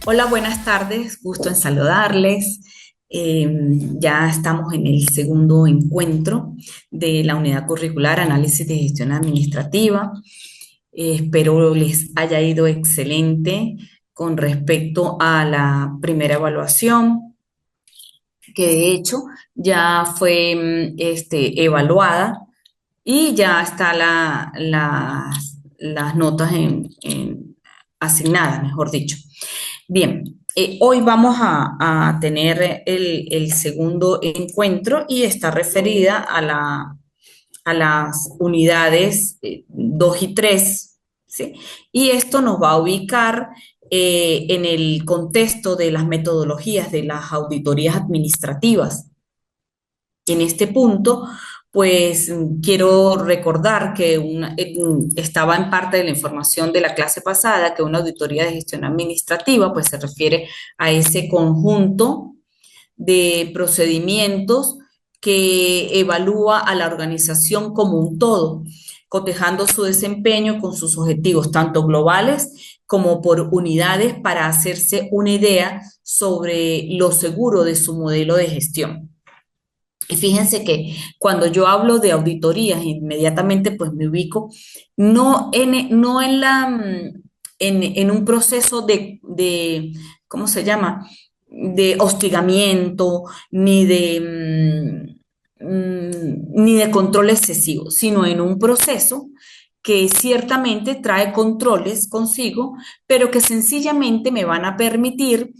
Hola, buenas tardes, gusto en saludarles. Eh, ya estamos en el segundo encuentro de la unidad curricular Análisis de Gestión Administrativa. Espero les haya ido excelente con respecto a la primera evaluación, que de hecho ya fue evaluada y ya está las notas asignadas, mejor dicho. Bien, hoy vamos a tener el segundo encuentro y está referida a las unidades 2 y 3, ¿sí? Y esto nos va a ubicar en el contexto de las metodologías de las auditorías administrativas. En este punto, pues quiero recordar que estaba en parte de la información de la clase pasada que una auditoría de gestión administrativa pues se refiere a ese conjunto de procedimientos que evalúa a la organización como un todo, cotejando su desempeño con sus objetivos, tanto globales como por unidades, para hacerse una idea sobre lo seguro de su modelo de gestión. Y fíjense que cuando yo hablo de auditorías, inmediatamente pues me ubico no en en un proceso ¿cómo se llama? De hostigamiento, ni de control excesivo, sino en un proceso que ciertamente trae controles consigo, pero que sencillamente me van a permitir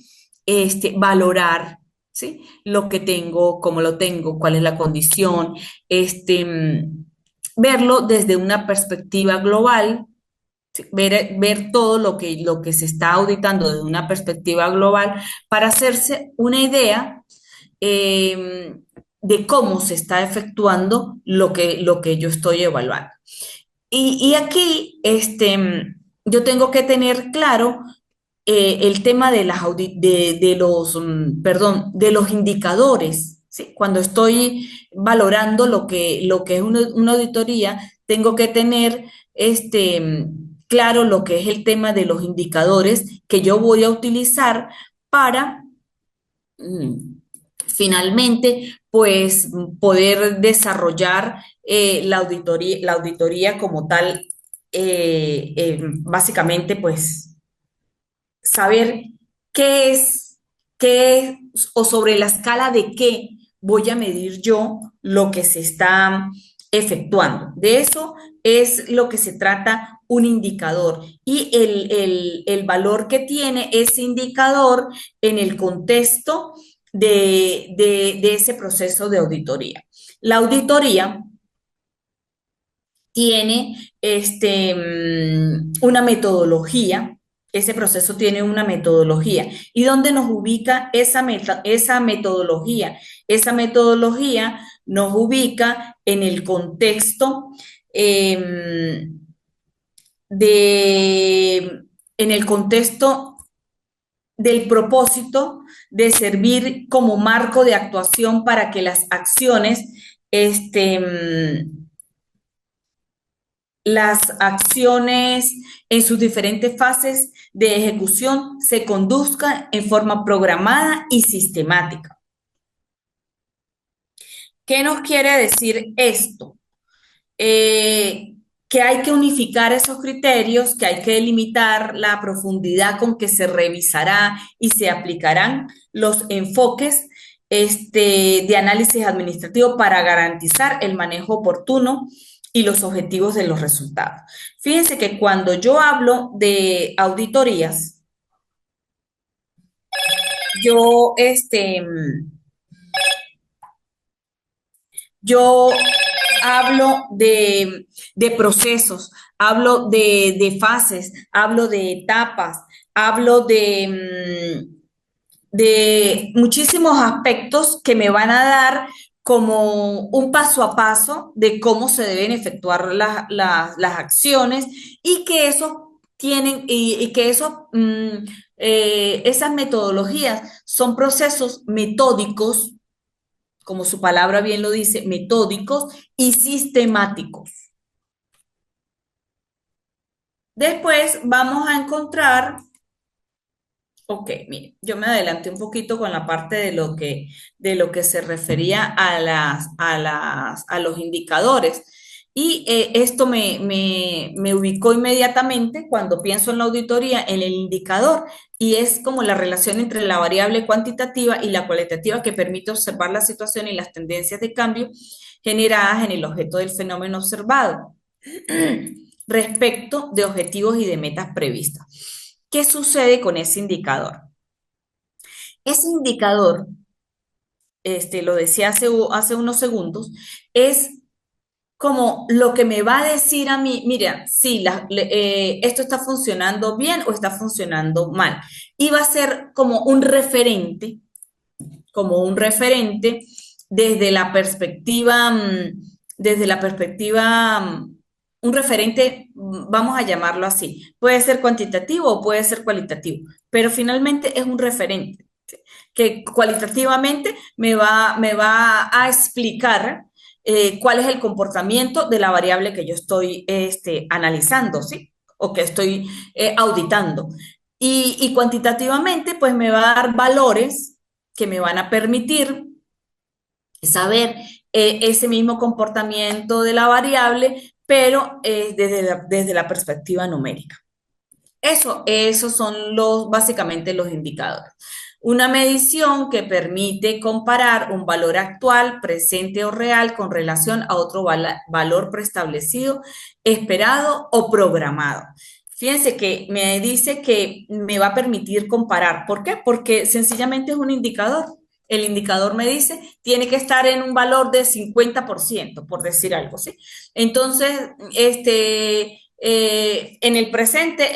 valorar, ¿sí? Lo que tengo, cómo lo tengo, cuál es la condición, verlo desde una perspectiva global, ¿sí? Ver todo lo que se está auditando desde una perspectiva global para hacerse una idea eh, de cómo se está efectuando lo que yo estoy evaluando. Y aquí yo tengo que tener claro el tema de de los indicadores, ¿sí? Cuando estoy valorando lo que es una auditoría, tengo que tener claro lo que es el tema de los indicadores que yo voy a utilizar para mm, finalmente, pues poder desarrollar la auditoría como tal, básicamente, pues saber qué qué es, o sobre la escala de qué voy a medir yo lo que se está efectuando. De eso es lo que se trata un indicador y el valor que tiene ese indicador en el contexto de ese proceso de auditoría. La auditoría tiene una metodología, ese proceso tiene una metodología. ¿Y dónde nos ubica esa metodología? Esa metodología nos ubica en el contexto eh, de, en el contexto del propósito de servir como marco de actuación para que las acciones las acciones en sus diferentes fases de ejecución se conduzcan en forma programada y sistemática. ¿Qué nos quiere decir esto? Que hay que unificar esos criterios, que hay que delimitar la profundidad con que se revisará y se aplicarán los enfoques de análisis administrativo para garantizar el manejo oportuno y los objetivos de los resultados. Fíjense que cuando yo hablo de auditorías, yo, yo hablo de procesos, hablo de fases, hablo de etapas, hablo de muchísimos aspectos que me van a dar como un paso a paso de cómo se deben efectuar las acciones y que eso y que esas metodologías son procesos metódicos, como su palabra bien lo dice, metódicos y sistemáticos. Después vamos a encontrar Ok, mire, yo me adelanté un poquito con la parte de lo que se refería a los indicadores. Y esto me ubicó inmediatamente cuando pienso en la auditoría, en el indicador, y es como la relación entre la variable cuantitativa y la cualitativa que permite observar la situación y las tendencias de cambio generadas en el objeto del fenómeno observado respecto de objetivos y de metas previstas. ¿Qué sucede con ese indicador? Ese indicador, lo decía hace unos segundos, es como lo que me va a decir a mí, mira, sí, esto está funcionando bien o está funcionando mal. Y va a ser como un referente desde la perspectiva, desde la perspectiva, un referente, vamos a llamarlo así. Puede ser cuantitativo o puede ser cualitativo, pero finalmente es un referente que cualitativamente me va a explicar cuál es el comportamiento de la variable que yo estoy analizando, ¿sí? O que estoy auditando. Y cuantitativamente, pues me va a dar valores que me van a permitir saber ese mismo comportamiento de la variable, pero desde la perspectiva numérica. Esos son básicamente los indicadores. Una medición que permite comparar un valor actual, presente o real con relación a otro valor preestablecido, esperado o programado. Fíjense que me dice que me va a permitir comparar. ¿Por qué? Porque sencillamente es un indicador. El indicador me dice, tiene que estar en un valor de 50%, por decir algo, ¿sí? Entonces, en el presente,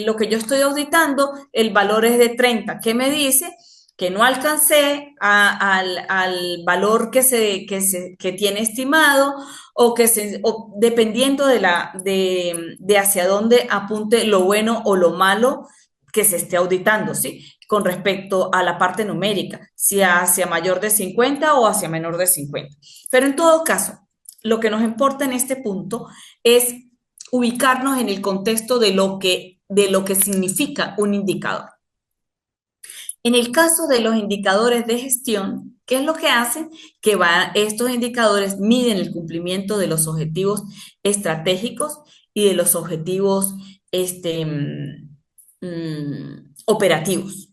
lo que yo estoy auditando, el valor es de 30. ¿Qué me dice? Que no alcancé al valor que tiene estimado o dependiendo de hacia dónde apunte lo bueno o lo malo que se esté auditando, ¿sí? Con respecto a la parte numérica, si hacia mayor de 50 o hacia menor de 50. Pero en todo caso, lo que nos importa en este punto es ubicarnos en el contexto de lo que significa un indicador. En el caso de los indicadores de gestión, ¿qué es lo que hacen? Estos indicadores miden el cumplimiento de los objetivos estratégicos y de los objetivos operativos.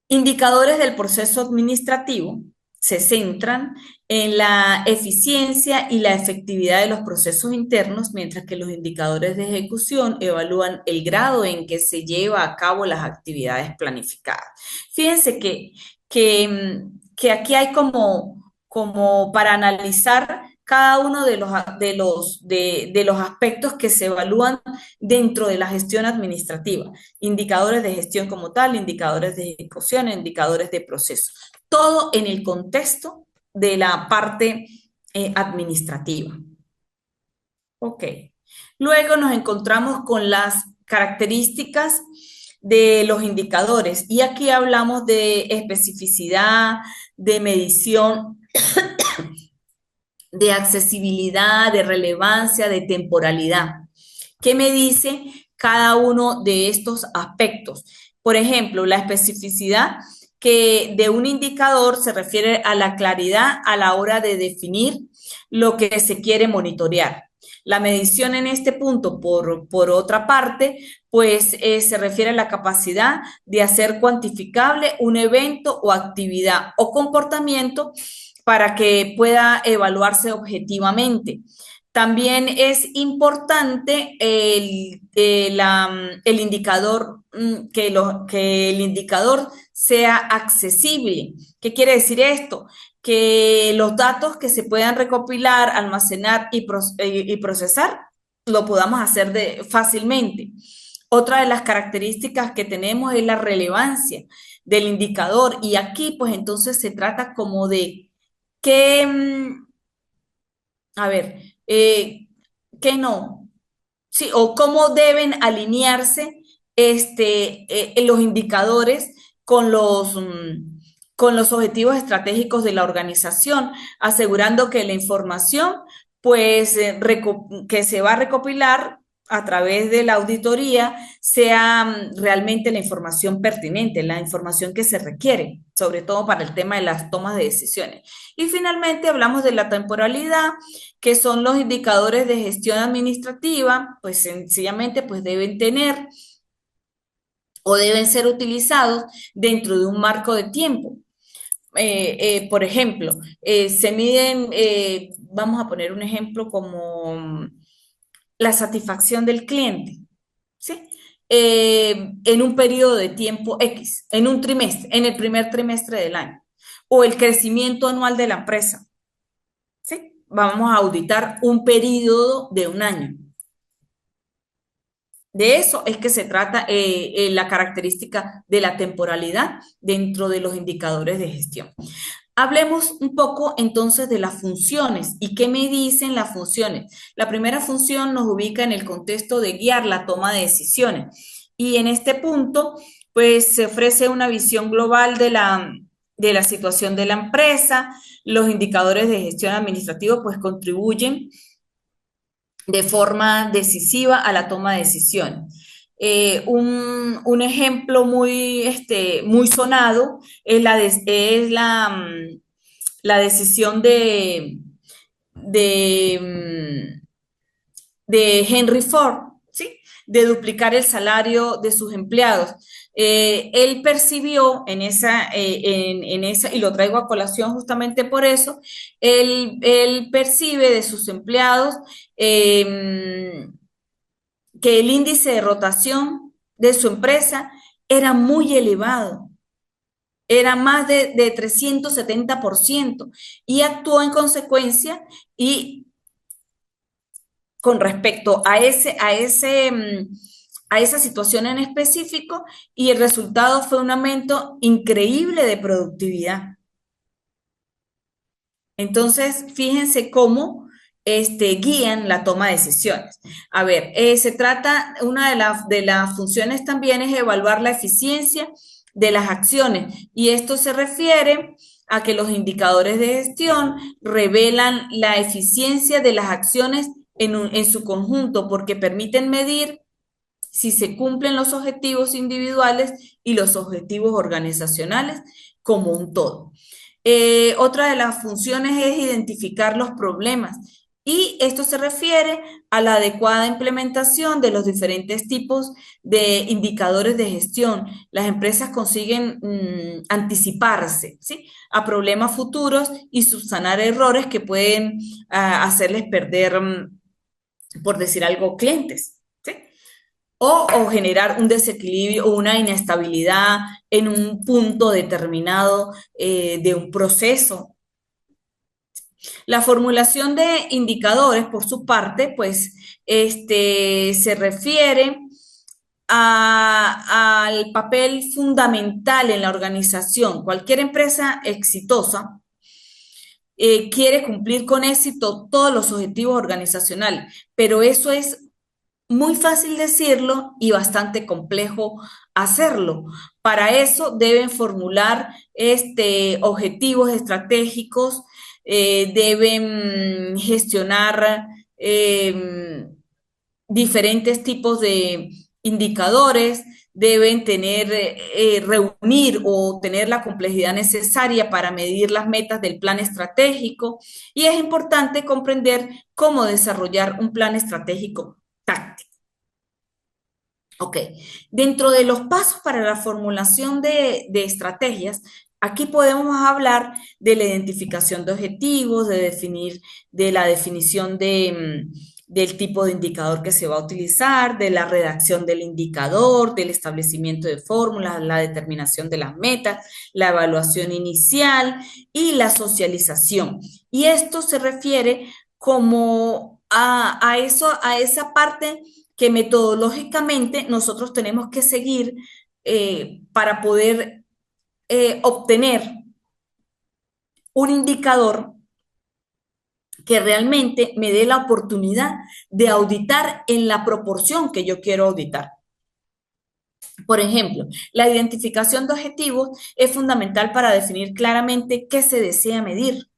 Indicadores del proceso administrativo se centran en la eficiencia y la efectividad de los procesos internos, mientras que los indicadores de ejecución evalúan el grado en que se lleva a cabo las actividades planificadas. Fíjense que aquí hay como para analizar cada uno de los aspectos que se evalúan dentro de la gestión administrativa, indicadores de gestión como tal, indicadores de ejecución, indicadores de proceso, todo en el contexto de la parte administrativa. Ok. Luego nos encontramos con las características de los indicadores y aquí hablamos de especificidad, de medición, de accesibilidad, de relevancia, de temporalidad. ¿Qué me dice cada uno de estos aspectos? Por ejemplo, la especificidad que de un indicador se refiere a la claridad a la hora de definir lo que se quiere monitorear. La medición en este punto, por otra parte, pues se refiere a la capacidad de hacer cuantificable un evento o actividad o comportamiento para que pueda evaluarse objetivamente. También es importante el indicador, que el indicador sea accesible. ¿Qué quiere decir esto? Que los datos que se puedan recopilar, almacenar y procesar, lo podamos hacer fácilmente. Otra de las características que tenemos es la relevancia del indicador y aquí pues entonces se trata como de que, a ver, que no, sí, o cómo deben alinearse los indicadores con con los objetivos estratégicos de la organización, asegurando que la información, pues, que se va a recopilar a través de la auditoría sea realmente la información pertinente, la información que se requiere, sobre todo para el tema de las tomas de decisiones. Y finalmente hablamos de la temporalidad, que son los indicadores de gestión administrativa, pues sencillamente pues deben tener o deben ser utilizados dentro de un marco de tiempo. Por ejemplo, se miden, vamos a poner un ejemplo como la satisfacción del cliente, ¿sí? En un periodo de tiempo X, en un trimestre, en el primer trimestre del año, o el crecimiento anual de la empresa, ¿sí? Vamos a auditar un periodo de un año. De eso es que se trata la característica de la temporalidad dentro de los indicadores de gestión. Hablemos un poco entonces de las funciones y qué me dicen las funciones. La primera función nos ubica en el contexto de guiar la toma de decisiones y en este punto pues se ofrece una visión global de la situación de la empresa. Los indicadores de gestión administrativa pues contribuyen de forma decisiva a la toma de decisiones. Un ejemplo muy, muy sonado es la decisión de, de Henry Ford, ¿sí? De duplicar el salario de sus empleados. Él percibió en esa, y lo traigo a colación justamente por eso, él percibe de sus empleados eh, que el índice de rotación de su empresa era muy elevado, era más de 370%, y actuó en consecuencia y con respecto a esa situación en específico, y el resultado fue un aumento increíble de productividad. Entonces, fíjense cómo guían la toma de decisiones. A ver, se trata, una de las funciones también es evaluar la eficiencia de las acciones, y esto se refiere a que los indicadores de gestión revelan la eficiencia de las acciones en su conjunto, porque permiten medir si se cumplen los objetivos individuales y los objetivos organizacionales como un todo. Otra de las funciones es identificar los problemas, y esto se refiere a la adecuada implementación de los diferentes tipos de indicadores de gestión. Las empresas consiguen anticiparse, ¿sí? A problemas futuros y subsanar errores que pueden hacerles perder, por decir algo, clientes, ¿sí? O generar un desequilibrio o una inestabilidad en un punto determinado de un proceso. La formulación de indicadores, por su parte, pues se refiere al papel fundamental en la organización. Cualquier empresa exitosa quiere cumplir con éxito todos los objetivos organizacionales, pero eso es muy fácil decirlo y bastante complejo hacerlo. Para eso deben formular objetivos estratégicos, deben gestionar diferentes tipos de indicadores, deben tener, reunir o tener la complejidad necesaria para medir las metas del plan estratégico, y es importante comprender cómo desarrollar un plan estratégico táctico. Ok, dentro de los pasos para la formulación de estrategias, aquí podemos hablar de la identificación de objetivos, de definir, de la definición del tipo de indicador que se va a utilizar, de la redacción del indicador, del establecimiento de fórmulas, la determinación de las metas, la evaluación inicial y la socialización. Y esto se refiere como a eso, a esa parte que metodológicamente nosotros tenemos que seguir para poder obtener un indicador que realmente me dé la oportunidad de auditar en la proporción que yo quiero auditar. Por ejemplo, la identificación de objetivos es fundamental para definir claramente qué se desea medir.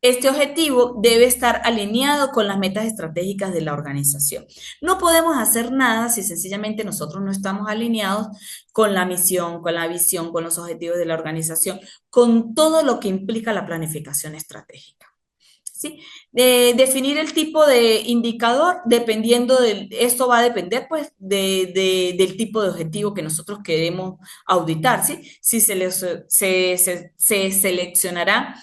Este objetivo debe estar alineado con las metas estratégicas de la organización. No podemos hacer nada si sencillamente nosotros no estamos alineados con la misión, con la visión, con los objetivos de la organización, con todo lo que implica la planificación estratégica. ¿Sí? Definir el tipo de indicador, dependiendo esto va a depender pues del tipo de objetivo que nosotros queremos auditar, ¿sí? Si se seleccionará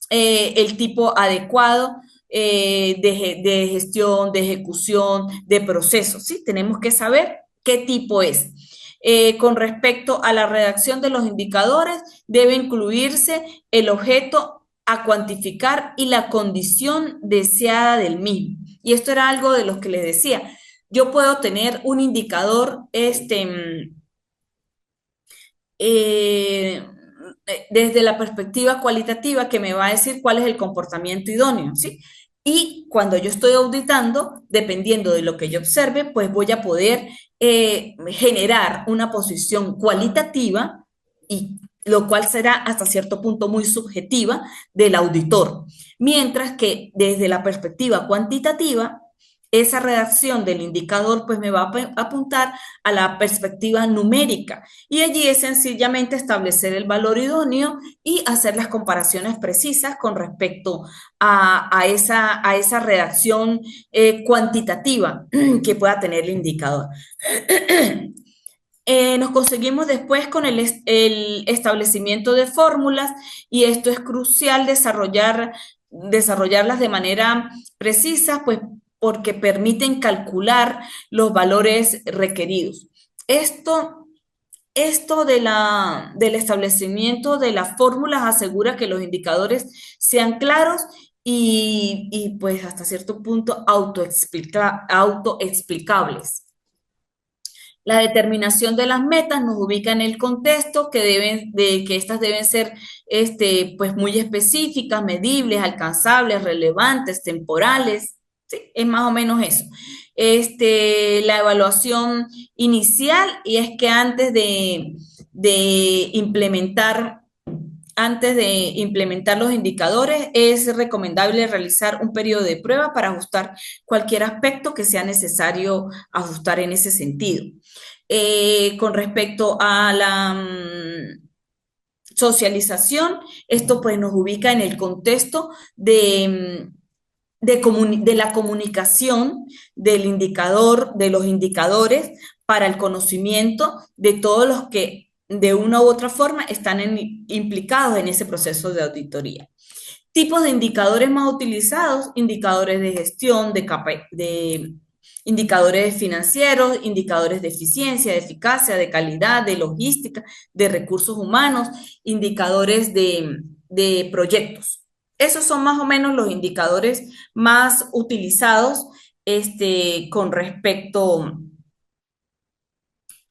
el tipo adecuado de gestión, de ejecución, de proceso, ¿sí? Tenemos que saber qué tipo es. Con respecto a la redacción de los indicadores, debe incluirse el objeto a cuantificar y la condición deseada del mismo. Y esto era algo de lo que les decía. Yo puedo tener un indicador eh, desde la perspectiva cualitativa que me va a decir cuál es el comportamiento idóneo, ¿sí? Y cuando yo estoy auditando, dependiendo de lo que yo observe, pues voy a poder generar una posición cualitativa y lo cual será hasta cierto punto muy subjetiva del auditor. Mientras que desde la perspectiva cuantitativa, esa redacción del indicador pues me va a apuntar a la perspectiva numérica y allí es sencillamente establecer el valor idóneo y hacer las comparaciones precisas con respecto a esa redacción cuantitativa que pueda tener el indicador. Nos conseguimos después con el establecimiento de fórmulas y esto es crucial desarrollarlas de manera precisa, pues porque permiten calcular los valores requeridos. Esto del establecimiento de las fórmulas asegura que los indicadores sean claros y pues hasta cierto punto autoexplicables. La determinación de las metas nos ubica en el contexto que estas deben ser pues muy específicas, medibles, alcanzables, relevantes, temporales. ¿Sí? Es más o menos eso. La evaluación inicial, y es que de implementar antes de implementar los indicadores, es recomendable realizar un periodo de prueba para ajustar cualquier aspecto que sea necesario ajustar en ese sentido. Con respecto a la socialización, esto pues nos ubica en el contexto de la comunicación del indicador, de los indicadores para el conocimiento de todos los que de una u otra forma están implicados en ese proceso de auditoría. Tipos de indicadores más utilizados, indicadores de gestión, de indicadores financieros, indicadores de eficiencia, de eficacia, de calidad, de logística, de recursos humanos, indicadores de proyectos. Esos son más o menos los indicadores más utilizados con respecto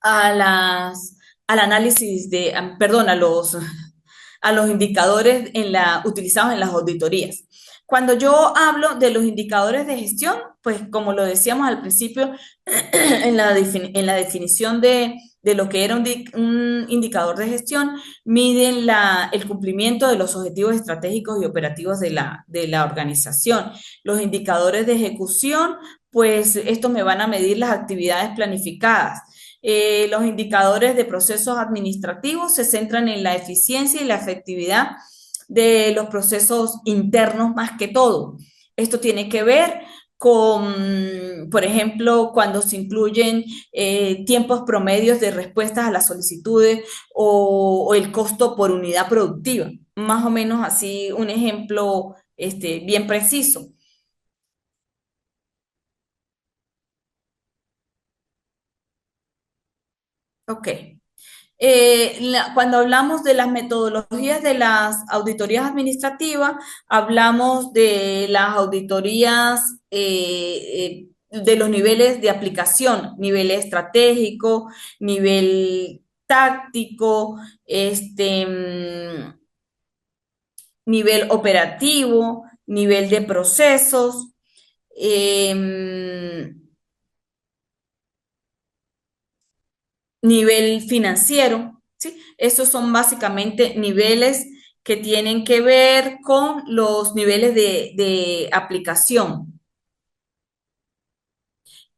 a al análisis perdón, a los indicadores utilizados en las auditorías. Cuando yo hablo de los indicadores de gestión, pues como lo decíamos al principio, en la definición de lo que era un indicador de gestión, miden el cumplimiento de los objetivos estratégicos y operativos de la organización. Los indicadores de ejecución, pues estos me van a medir las actividades planificadas. Los indicadores de procesos administrativos se centran en la eficiencia y la efectividad de los procesos internos más que todo. Esto tiene que ver con, por ejemplo, cuando se incluyen tiempos promedios de respuestas a las solicitudes o el costo por unidad productiva. Más o menos así un ejemplo bien preciso. Ok. Cuando hablamos de las metodologías de las auditorías administrativas, hablamos de las auditorías de los niveles de aplicación, nivel estratégico, nivel táctico, nivel operativo, nivel de procesos. em, Nivel financiero, ¿sí? Estos son básicamente niveles que tienen que ver con los niveles de aplicación.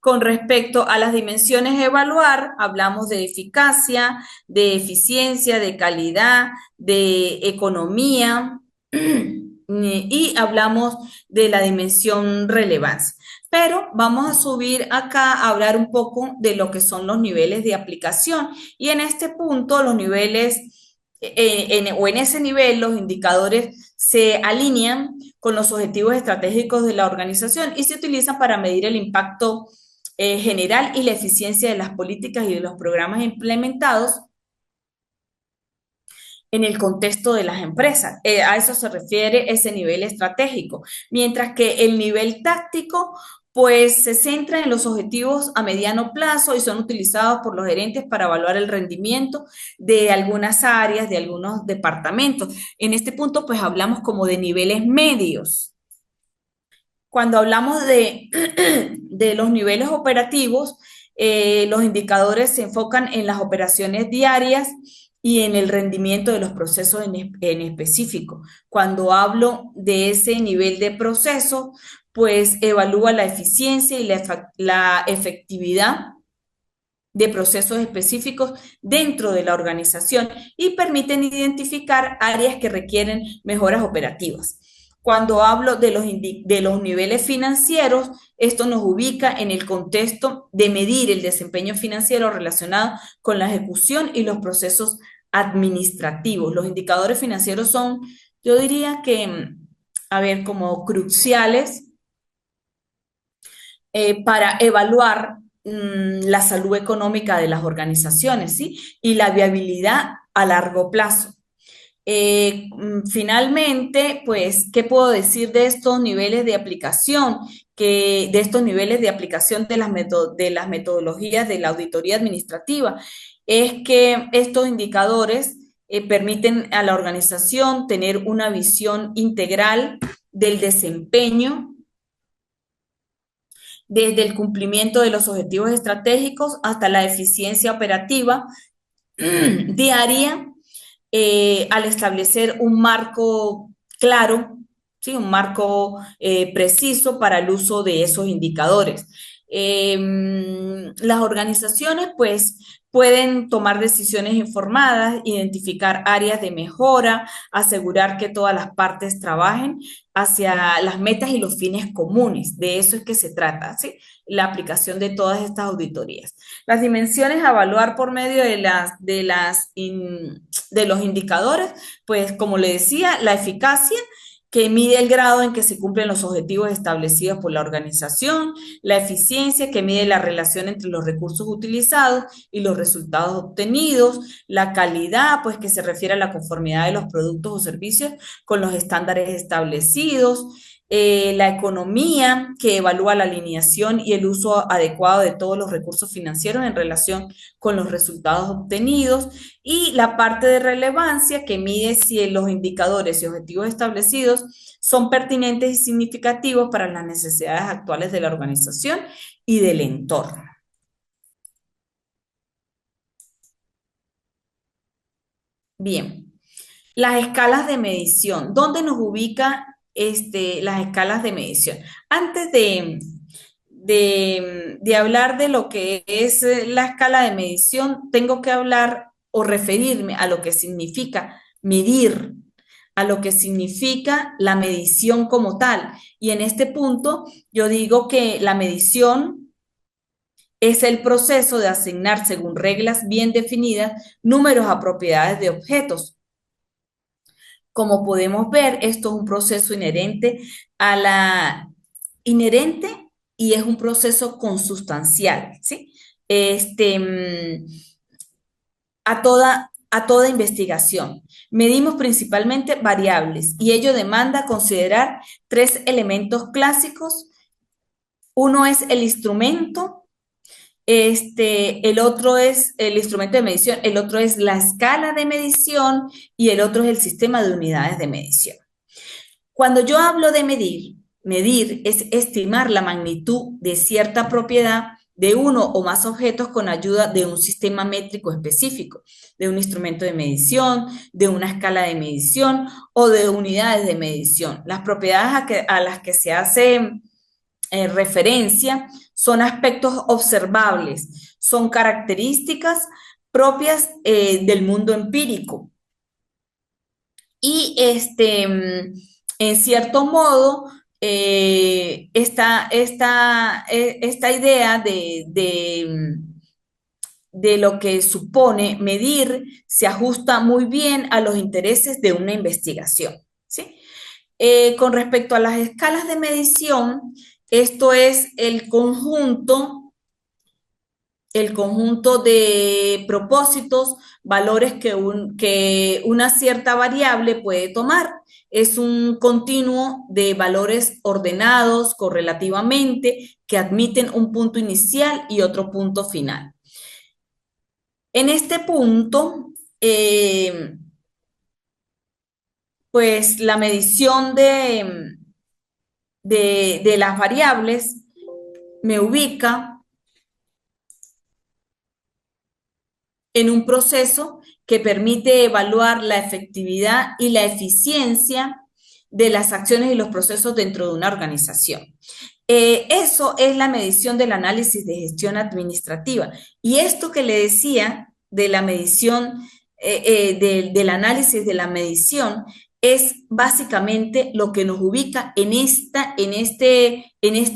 Con respecto a las dimensiones a evaluar, hablamos de eficacia, de eficiencia, de calidad, de economía y hablamos de la dimensión relevancia. Pero vamos a subir acá a hablar un poco de lo que son los niveles de aplicación. Y en este punto, los niveles, o en ese nivel, los indicadores se alinean con los objetivos estratégicos de la organización y se utilizan para medir el impacto general y la eficiencia de las políticas y de los programas implementados en el contexto de las empresas. A eso se refiere ese nivel estratégico, mientras que el nivel táctico pues se centra en los objetivos a mediano plazo y son utilizados por los gerentes para evaluar el rendimiento de algunas áreas, de algunos departamentos. En este punto pues hablamos como de niveles medios. Cuando hablamos de los niveles operativos, los indicadores se enfocan en las operaciones diarias y en el rendimiento de los procesos en específico. Cuando hablo de ese nivel de proceso, pues evalúa la eficiencia y la efectividad de procesos específicos dentro de la organización y permiten identificar áreas que requieren mejoras operativas. Cuando hablo de los niveles financieros, esto nos ubica en el contexto de medir el desempeño financiero relacionado con la ejecución y los procesos administrativos. Los indicadores financieros son, yo diría que, a ver, como cruciales para evaluar la salud económica de las organizaciones, ¿sí? Y la viabilidad a largo plazo. Finalmente, pues, ¿qué puedo decir de estos niveles de aplicación? De estos niveles de aplicación de las metodologías de la auditoría administrativa, es que estos indicadores permiten a la organización tener una visión integral del desempeño desde el cumplimiento de los objetivos estratégicos hasta la eficiencia operativa diaria, al establecer un marco claro, ¿sí? Un marco preciso para el uso de esos indicadores. Las organizaciones, pues, pueden tomar decisiones informadas, identificar áreas de mejora, asegurar que todas las partes trabajen hacia las metas y los fines comunes. De eso es que se trata, ¿sí? La aplicación de todas estas auditorías. Las dimensiones a evaluar por medio de los indicadores, pues como le decía, la eficacia que mide el grado en que se cumplen los objetivos establecidos por la organización, la eficiencia que mide la relación entre los recursos utilizados y los resultados obtenidos, la calidad, pues que se refiere a la conformidad de los productos o servicios con los estándares establecidos, la economía, que evalúa la alineación y el uso adecuado de todos los recursos financieros en relación con los resultados obtenidos, y la parte de relevancia, que mide si los indicadores y objetivos establecidos son pertinentes y significativos para las necesidades actuales de la organización y del entorno. Bien, las escalas de medición. ¿Dónde nos ubica las escalas de medición? Antes de hablar de lo que es la escala de medición, tengo que hablar o referirme a lo que significa medir, a lo que significa la medición como tal. Y en este punto, yo digo que la medición es el proceso de asignar, según reglas bien definidas, números a propiedades de objetos. Como podemos ver, esto es un proceso inherente y es un proceso consustancial, ¿sí? Este, mm, a toda investigación. Medimos principalmente variables y ello demanda considerar tres elementos clásicos. Uno es el instrumento, el otro es el instrumento de medición, el otro es la escala de medición y el otro es el sistema de unidades de medición. Cuando yo hablo de medir, medir es estimar la magnitud de cierta propiedad de uno o más objetos con ayuda de un sistema métrico específico, de un instrumento de medición, de una escala de medición o de unidades de medición. Las propiedades a las que se hace referencia son aspectos observables, son características propias del mundo empírico. Y en cierto modo, esta idea de lo que supone medir se ajusta muy bien a los intereses de una investigación, ¿sí? Con respecto a las escalas de medición, esto es el conjunto de propósitos, valores que una cierta variable puede tomar. Es un continuo de valores ordenados correlativamente que admiten un punto inicial y otro punto final. En este punto, pues la medición de las variables me ubica en un proceso que permite evaluar la efectividad y la eficiencia de las acciones y los procesos dentro de una organización. Eso es la medición del análisis de gestión administrativa. Y esto que le decía de la medición, del análisis de la medición, es básicamente lo que nos ubica en esta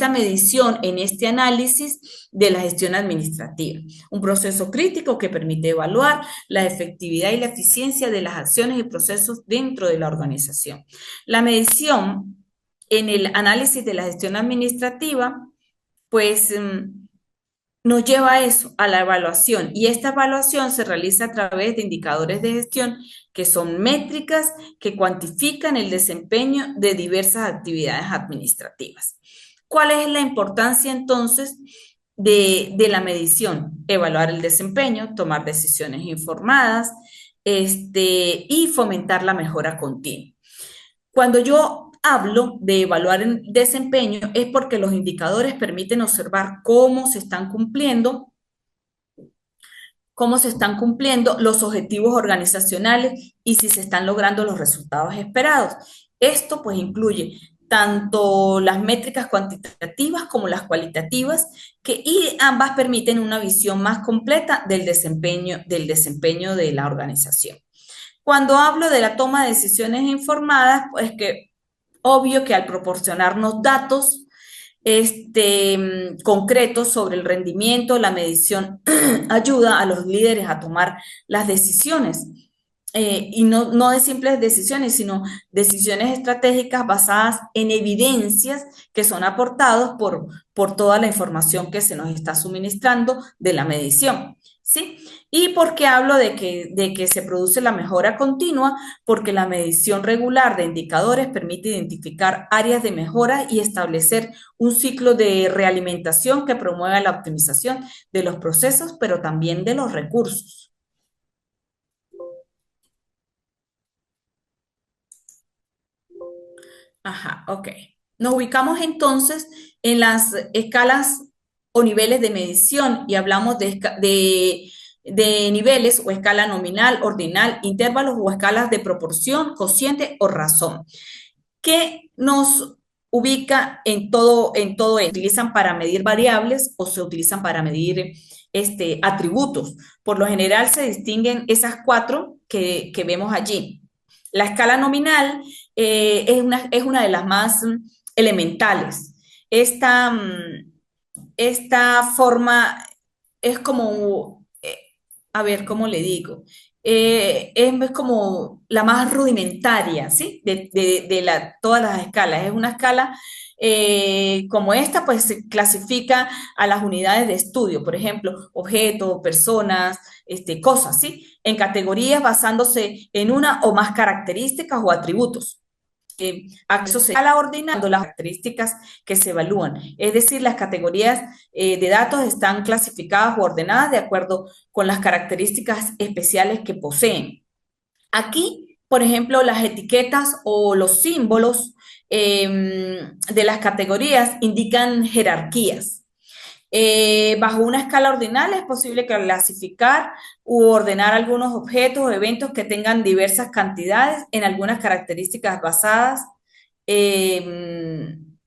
medición, en este análisis de la gestión administrativa. Un proceso crítico que permite evaluar la efectividad y la eficiencia de las acciones y procesos dentro de la organización. La medición en el análisis de la gestión administrativa, pues nos lleva a eso, a la evaluación. Y esta evaluación se realiza a través de indicadores de gestión que son métricas que cuantifican el desempeño de diversas actividades administrativas. ¿Cuál es la importancia entonces de la medición? Evaluar el desempeño, tomar decisiones informadas, y fomentar la mejora continua. Cuando yo hablo de evaluar el desempeño es porque los indicadores permiten observar cómo se están cumpliendo los objetivos organizacionales y si se están logrando los resultados esperados. Esto pues incluye tanto las métricas cuantitativas como las cualitativas, y ambas permiten una visión más completa del desempeño de la organización. Cuando hablo de la toma de decisiones informadas, pues que obvio que al proporcionarnos datos concretos sobre el rendimiento, la medición ayuda a los líderes a tomar las decisiones. Y no de simples decisiones, sino decisiones estratégicas basadas en evidencias que son aportados por toda la información que se nos está suministrando de la medición. ¿Sí? ¿Y por qué hablo de que se produce la mejora continua? Porque la medición regular de indicadores permite identificar áreas de mejora y establecer un ciclo de realimentación que promueva la optimización de los procesos, pero también de los recursos. Ajá, ok. Nos ubicamos entonces en las escalas o niveles de medición y hablamos de niveles o escala nominal, ordinal, intervalos o escalas de proporción, cociente o razón. ¿Qué nos ubica en todo esto? ¿Se utilizan para medir variables o se utilizan para medir atributos? Por lo general se distinguen esas cuatro que vemos allí. La escala nominal es una de las más elementales. Esta forma es como, a ver, ¿cómo le digo? Es como la más rudimentaria, ¿sí? De todas las escalas. Es una escala como esta, pues se clasifica a las unidades de estudio, por ejemplo, objetos, personas, cosas, ¿sí? En categorías basándose en una o más características o atributos. Acceso se escala ordenando las características que se evalúan. Es decir, las categorías de datos están clasificadas o ordenadas de acuerdo con las características especiales que poseen. Aquí, por ejemplo, las etiquetas o los símbolos de las categorías indican jerarquías. Bajo una escala ordinal es posible clasificar u ordenar algunos objetos o eventos que tengan diversas cantidades en algunas características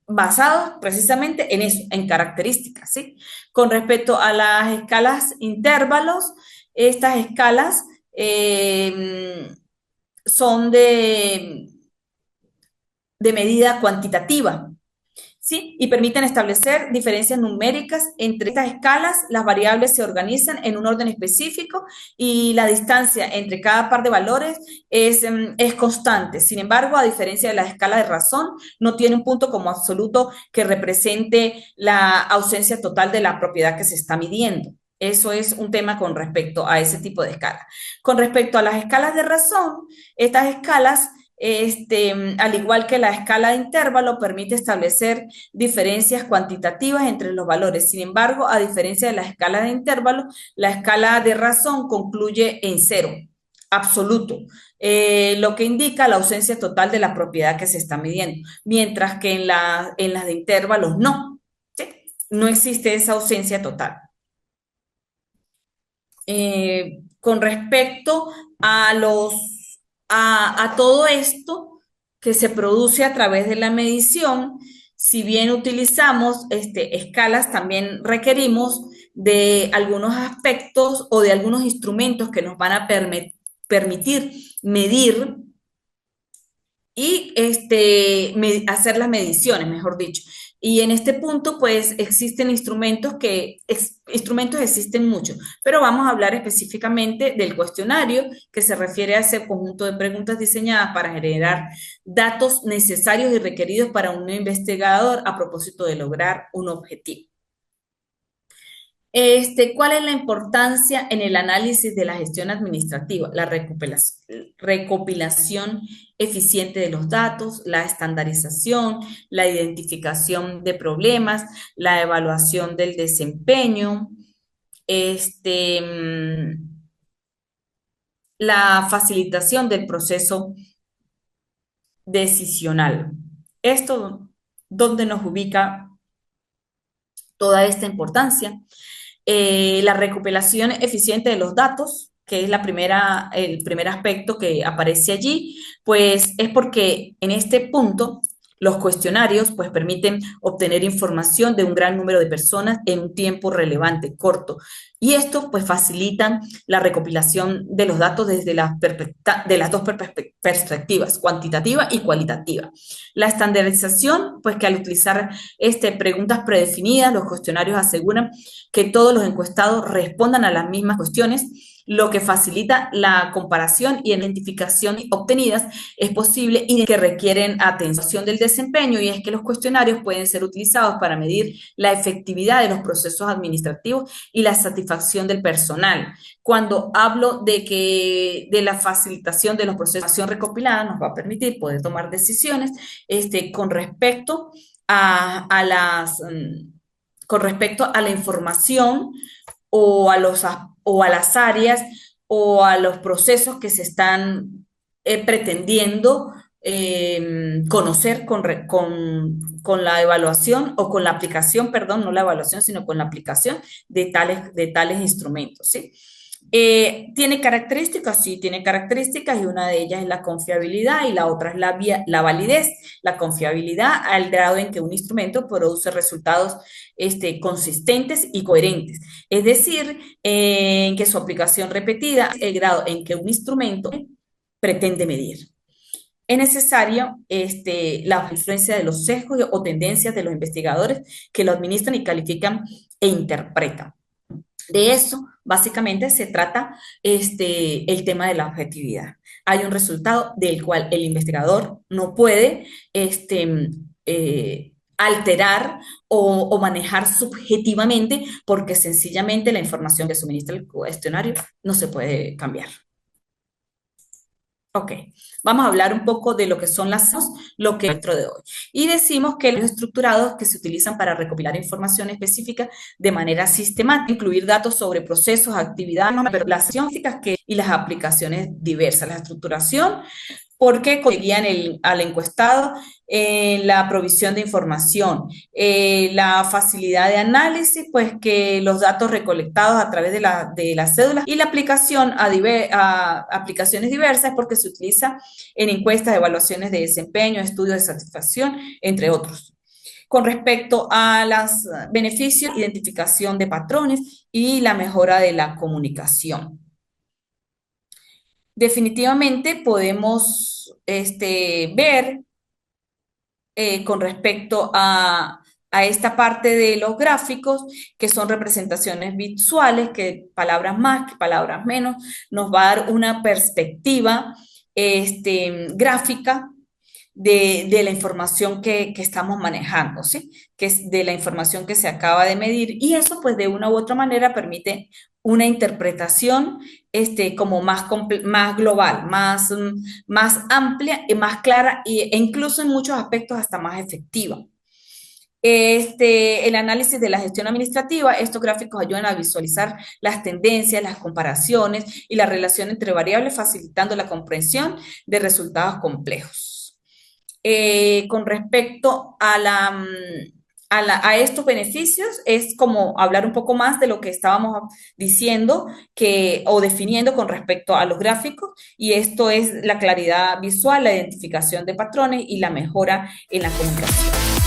basados precisamente en eso, en características, ¿sí? Con respecto a las escalas intervalos, estas escalas son de medida cuantitativa, ¿sí? Y permiten establecer diferencias numéricas entre estas escalas. Las variables se organizan en un orden específico y la distancia entre cada par de valores es constante. Sin embargo, a diferencia de la escala de razón, no tiene un punto como absoluto que represente la ausencia total de la propiedad que se está midiendo. Eso es un tema con respecto a ese tipo de escala. Con respecto a las escalas de razón, estas escalas al igual que la escala de intervalo, permite establecer diferencias cuantitativas entre los valores. Sin embargo, a diferencia de la escala de intervalo, la escala de razón concluye en cero, absoluto, lo que indica la ausencia total de la propiedad que se está midiendo, mientras que en las de intervalos no, ¿sí? No existe esa ausencia total. Con respecto a a todo esto que se produce a través de la medición, si bien utilizamos escalas, también requerimos de algunos aspectos o de algunos instrumentos que nos van a permitir medir y hacer las mediciones, mejor dicho. Y en este punto, pues existen instrumentos existen muchos, pero vamos a hablar específicamente del cuestionario, que se refiere a ese conjunto de preguntas diseñadas para generar datos necesarios y requeridos para un investigador a propósito de lograr un objetivo. ¿Cuál es la importancia en el análisis de la gestión administrativa? La recopilación eficiente de los datos, la estandarización, la identificación de problemas, la evaluación del desempeño, la facilitación del proceso decisional. Esto, ¿dónde nos ubica toda esta importancia? La recopilación eficiente de los datos, que es el primer aspecto que aparece allí, pues es porque en este punto los cuestionarios pues permiten obtener información de un gran número de personas en un tiempo relevante, corto. Y esto pues facilitan la recopilación de los datos desde de las dos perspectivas, cuantitativa y cualitativa. La estandarización, pues que al utilizar preguntas predefinidas, los cuestionarios aseguran que todos los encuestados respondan a las mismas cuestiones, lo que facilita la comparación y identificación obtenidas es posible y que requieren atención del desempeño, y es que los cuestionarios pueden ser utilizados para medir la efectividad de los procesos administrativos y la satisfacción del personal. Cuando hablo de la facilitación de los procesos de información recopilada, nos va a permitir poder tomar decisiones con respecto a con respecto a la información o o a las áreas o a los procesos que se están pretendiendo conocer con la evaluación o con la aplicación, perdón, no la evaluación, sino con la aplicación de tales instrumentos, ¿sí? ¿Tiene características? Sí, tiene características, y una de ellas es la confiabilidad y la otra es la validez. La confiabilidad al grado en que un instrumento produce resultados consistentes y coherentes. Es decir, en que su aplicación repetida es el grado en que un instrumento pretende medir. Es necesario la influencia de los sesgos o tendencias de los investigadores que lo administran y califican e interpretan. De eso, básicamente, se trata el tema de la objetividad. Hay un resultado del cual el investigador no puede alterar o manejar subjetivamente, porque sencillamente la información que suministra el cuestionario no se puede cambiar. Ok, vamos a hablar un poco de lo que son lo que es dentro de hoy. Y decimos que los estructurados que se utilizan para recopilar información específica de manera sistemática, incluir datos sobre procesos, actividades, pero las científicas y las aplicaciones diversas. La estructuración porque conseguían al encuestado la provisión de información, la facilidad de análisis, pues que los datos recolectados a través de la cédula y la aplicación a aplicaciones diversas, porque se utiliza en encuestas, evaluaciones de desempeño, estudios de satisfacción, entre otros. Con respecto a los beneficios, identificación de patrones y la mejora de la comunicación. Definitivamente podemos ver con respecto a esta parte de los gráficos, que son representaciones visuales, que palabras más, que palabras menos, nos va a dar una perspectiva gráfica de la información que estamos manejando, ¿sí? Que es de la información que se acaba de medir y eso pues de una u otra manera permite una interpretación como más global, más amplia y más clara e incluso en muchos aspectos hasta más efectiva. El análisis de la gestión administrativa, estos gráficos ayudan a visualizar las tendencias, las comparaciones y la relación entre variables, facilitando la comprensión de resultados complejos. Con respecto a estos beneficios, es como hablar un poco más de lo que estábamos diciendo o definiendo con respecto a los gráficos, y esto es la claridad visual, la identificación de patrones y la mejora en la comunicación.